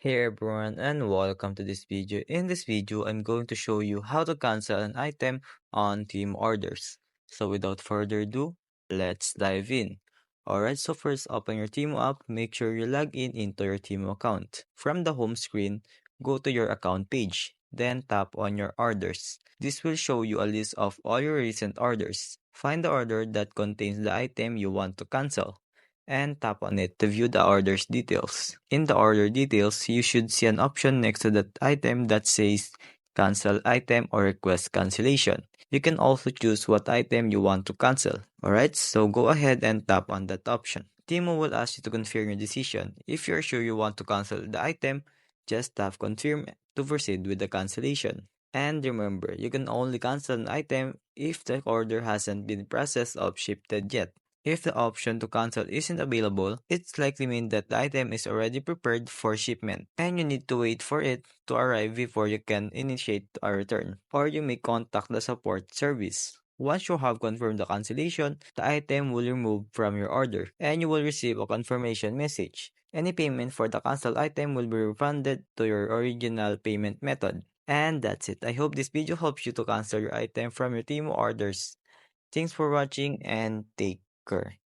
Hey everyone and welcome to this video. In this video, I'm going to show you how to cancel an item on team orders. So without further ado, let's dive in. Alright, so first open your Temu app, make sure you log in into your Temu account. From the home screen, go to your account page, then tap on your orders. This will show you a list of all your recent orders. Find the order that contains the item you want to cancel and tap on it to view the order's details. In the order details, you should see an option next to that item that says cancel item or request cancellation. You can also choose what item you want to cancel. Alright, so go ahead and tap on that option. Timo will ask you to confirm your decision. If you're sure you want to cancel the item, just tap confirm to proceed with the cancellation. And remember, you can only cancel an item if the order hasn't been processed or shipped yet. If the option to cancel isn't available, it's likely means that the item is already prepared for shipment and you need to wait for it to arrive before you can initiate a return, or you may contact the support service. Once you have confirmed the cancellation, the item will remove from your order and you will receive a confirmation message. Any payment for the canceled item will be refunded to your original payment method. And that's it. I hope this video helps you to cancel your item from your Temu orders. Thanks for watching and take care.